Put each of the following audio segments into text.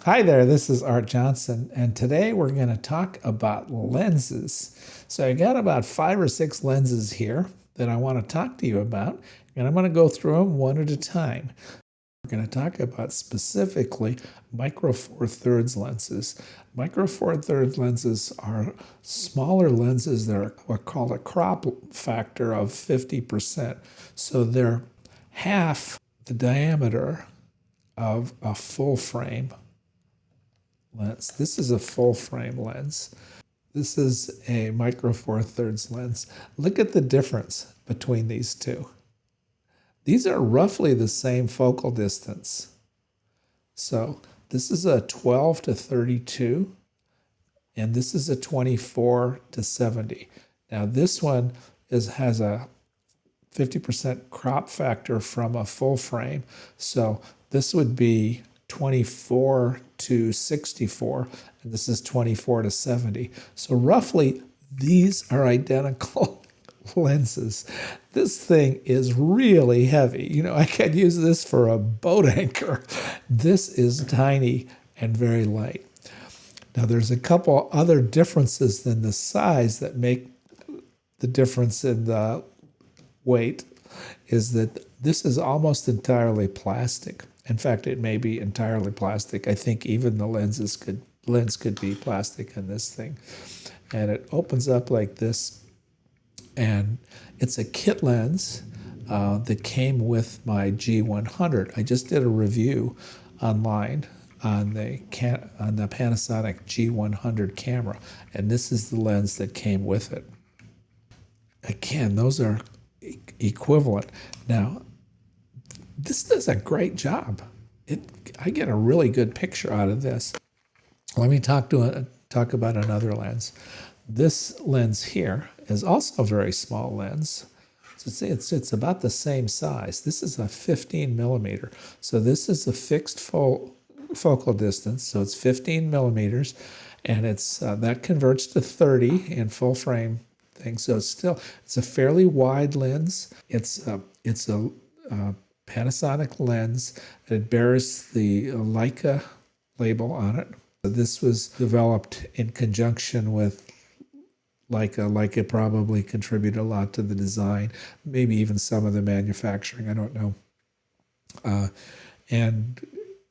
Hi there, this is Art Johnson, and today we're going to talk about lenses. So I got about 5 or 6 lenses here that I want to talk to you about, and I'm going to go through them one at a time. We're going to talk about specifically micro four thirds lenses. Micro four thirds lenses are smaller lenses that are what's called a crop factor of 50%. So they're half the diameter of a full frame lens. This is a full frame lens. This is a micro four thirds lens. Look at the difference between these two. These are roughly the same focal distance. So this is a 12 to 32, and this is a 24 to 70. Now this one has a 50% crop factor from a full frame. So this would be 24 to 64, and this is 24 to 70. So roughly, these are identical lenses. This thing is really heavy. You know, I could use this for a boat anchor. This is tiny and very light. Now, there's a couple other differences than the size that make the difference in the weight, is that this is almost entirely plastic. In fact, it may be entirely plastic. I think even the lens could be plastic in this thing. And it opens up like this. And it's a kit lens that came with my G100. I just did a review online on the Panasonic G100 camera. And this is the lens that came with it. Again, those are equivalent. Now, this does a great job. I get a really good picture out of this. Let me talk about another lens. This lens here is also a very small lens. It's about the same size. This is a 15 millimeter. So this is a fixed focal distance. So it's 15 millimeters, and it's that converts to 30 in full frame thing. So it's a fairly wide lens. It's a Panasonic lens. It bears the Leica label on it. This was developed in conjunction with Leica. Leica probably contributed a lot to the design, maybe even some of the manufacturing, I don't know. And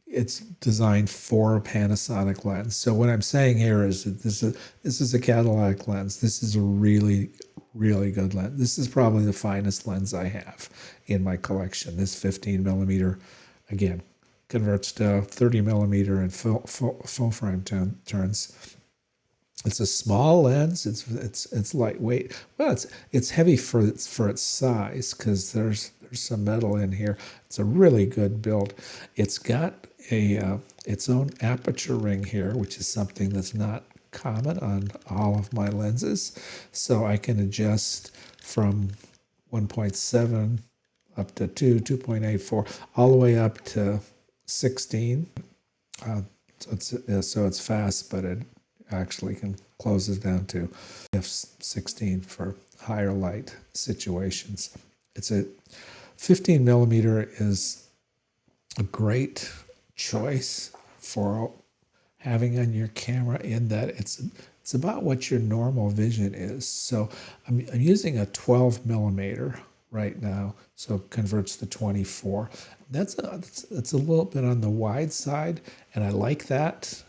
it's designed for a Panasonic lens. So what I'm saying here is that this is a catalytic lens. This is a really, really good lens. This is probably the finest lens I have in my collection. This 15 millimeter, again, converts to 30 millimeter in full frame turns. It's a small lens. It's lightweight. Well, it's heavy for its size, because there's some metal in here. It's a really good build. It's got its own aperture ring here, which is something that's not common on all of my lenses. So I can adjust from 1.7 up to 2.84, all the way up to 16. So it's fast, but it actually can close it down to f16 for higher light situations. It's a 15 millimeter is a great choice for having on your camera, in that it's about what your normal vision is. So I'm using a 12 millimeter right now, so it converts to 24. That's a little bit on the wide side, and I like that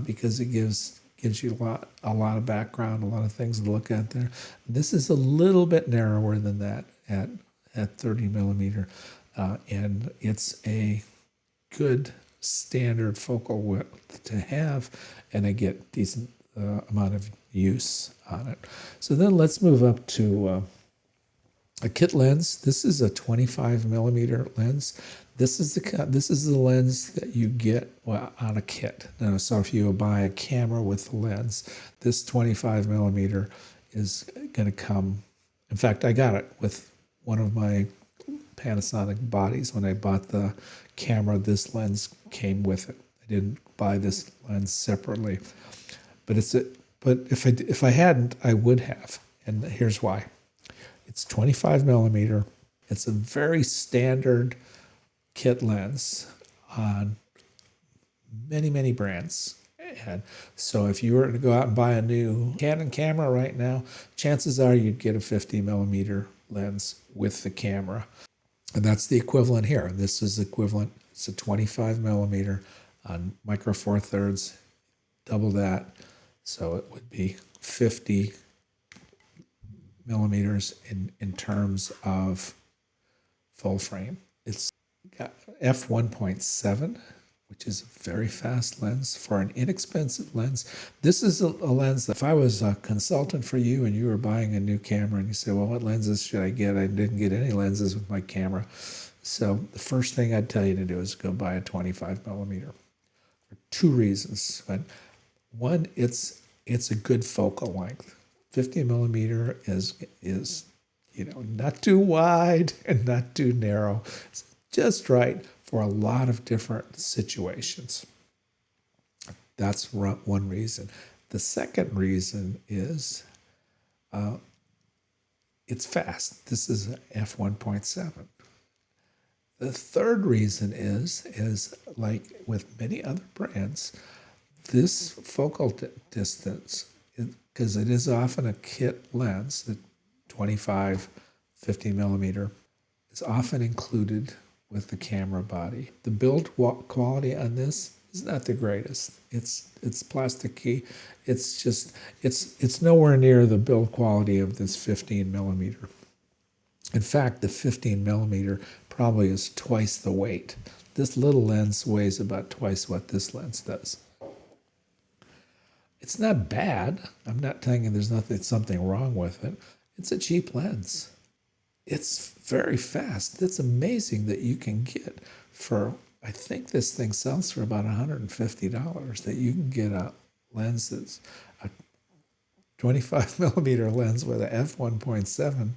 because it gives you a lot of background, a lot of things to look at there. This is a little bit narrower than that at 30 millimeter, and it's a good standard focal width to have, and I get decent amount of use on it. So then let's move up to a kit lens. This is a 25 millimeter lens. This is the lens that you get on a kit. Now, so if you buy a camera with the lens, this 25 millimeter is going to come. In fact, I got it with one of my Panasonic bodies. When I bought the camera, this lens came with it. I didn't buy this lens separately, but if I hadn't, I would have, and here's why. It's 25 millimeter. It's a very standard kit lens on many, many brands. And so if you were to go out and buy a new Canon camera right now, chances are you'd get a 50mm lens with the camera. And that's the equivalent here. This is equivalent. It's a 25mm on micro four thirds, double that. So it would be 50 millimeters in terms of full frame. It's got f1.7, which is a very fast lens for an inexpensive lens. This is a lens that if I was a consultant for you and you were buying a new camera and you say, well, what lenses should I get? I didn't get any lenses with my camera. So the first thing I'd tell you to do is go buy a 25mm for two reasons. One, it's a good focal length. 50mm is not too wide and not too narrow. It's just right for a lot of different situations. That's one reason. The second reason is it's fast. This is f1.7. The third reason is like with many other brands, this focal distance, because it is often a kit lens, the 25, 50mm, is often included with the camera body. The build quality on this is not the greatest. It's plasticky. It's nowhere near the build quality of this 15mm. In fact, the 15mm probably is twice the weight. This little lens weighs about twice what this lens does. It's not bad. I'm not telling you there's something wrong with it. It's a cheap lens. It's very fast. It's amazing that you can get for, I think this thing sells for about $150, that you can get a lens that's a 25mm lens with a f1.7.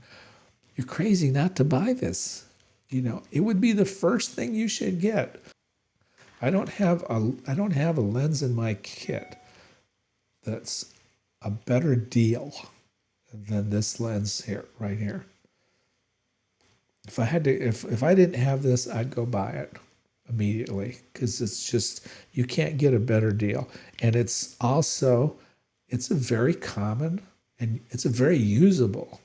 You're crazy not to buy this. It would be the first thing you should get. I don't have a lens in my kit that's a better deal than this lens here, right here. If I didn't have this, I'd go buy it immediately, because it's just, you can't get a better deal. And it's a very common and it's a very usable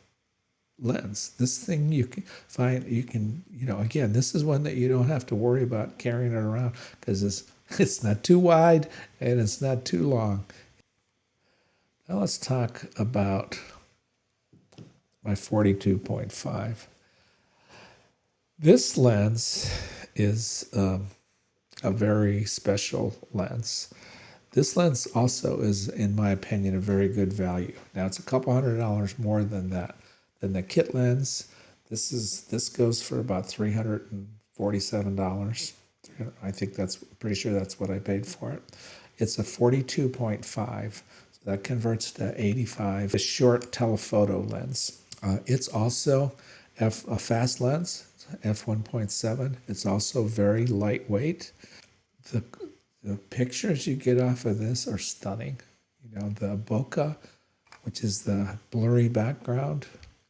lens. This thing you can find, again, this is one that you don't have to worry about carrying it around, because it's not too wide and it's not too long. Now let's talk about my 42.5. This lens is a very special lens. This lens also is, in my opinion, a very good value. Now it's a couple $100 more than the kit lens. This goes for about $347. Pretty sure that's what I paid for it. It's a 42.5. So that converts to 85. A short telephoto lens. It's also a fast lens, f1.7. It's also very lightweight. The pictures you get off of this are stunning. The bokeh, which is the blurry background,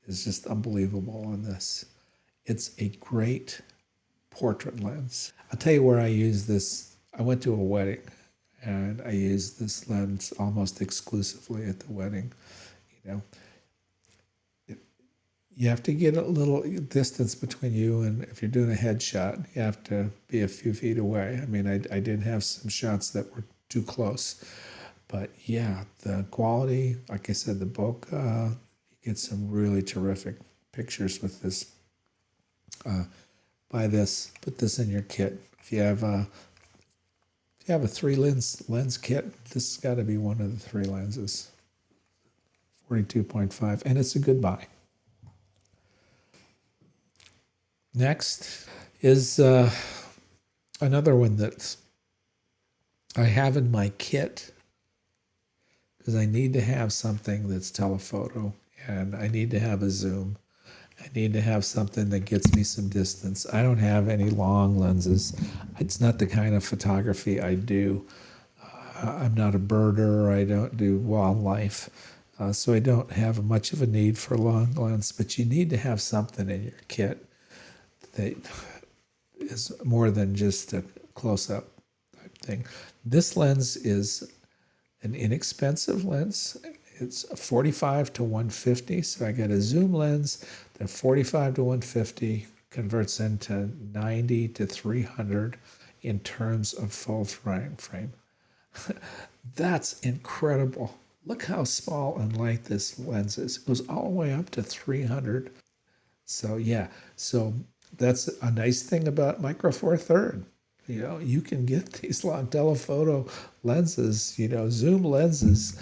is just unbelievable on this. It's a great portrait lens. I'll tell you where I use this. I went to a wedding and I used this lens almost exclusively at the wedding. You have to get a little distance between you, and if you're doing a headshot, you have to be a few feet away. I mean, I did have some shots that were too close. But yeah, the quality, like I said, the bokeh, you get some really terrific pictures with this. Buy this, put this in your kit. If you have a 3 lens kit, this has got to be one of the 3 lenses. 42.5, and it's a good buy. Next is another one that I have in my kit, because I need to have something that's telephoto, and I need to have a zoom. I need to have something that gets me some distance. I don't have any long lenses. It's not the kind of photography I do. I'm not a birder. I don't do wildlife. So I don't have much of a need for a long lens, but you need to have something in your kit that is more than just a close-up thing. This lens is an inexpensive lens. It's 45 to 150, so I get a zoom lens, then 45 to 150 converts into 90 to 300 in terms of full frame. That's incredible. Look how small and light this lens is. It goes all the way up to 300. So yeah, so that's a nice thing about Micro Four Third. You can get these long telephoto lenses, zoom lenses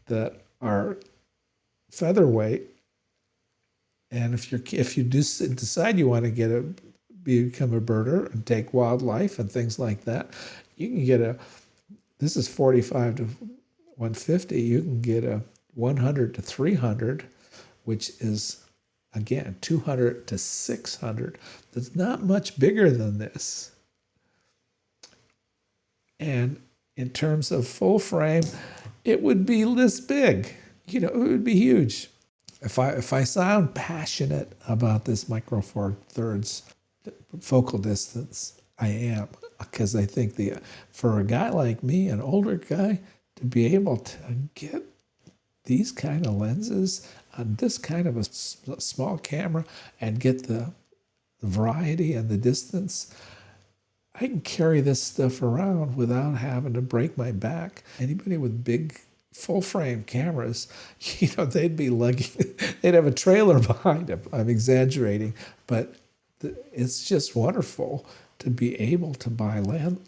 that are featherweight. And if you decide you want to become a birder and take wildlife and things like that, you can get this is 45 to 150. You can get a 100 to 300, which is, again, 200 to 600. That's not much bigger than this. And in terms of full frame, it would be this big. It would be huge. If I sound passionate about this Micro Four Thirds focal distance, I am, because I think for a guy like me, an older guy, to be able to get these kind of lenses on this kind of a small camera and get the variety and the distance, I can carry this stuff around without having to break my back. Anybody with big full-frame cameras, they'd be lugging, they'd have a trailer behind them. I'm exaggerating, but it's just wonderful to be able to buy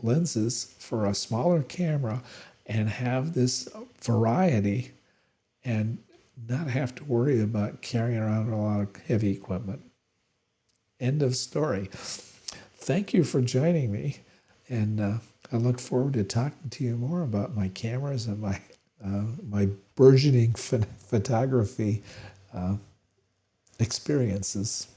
lenses for a smaller camera and have this variety and not have to worry about carrying around a lot of heavy equipment. End of story. Thank you for joining me, and I look forward to talking to you more about my cameras and my burgeoning photography experiences.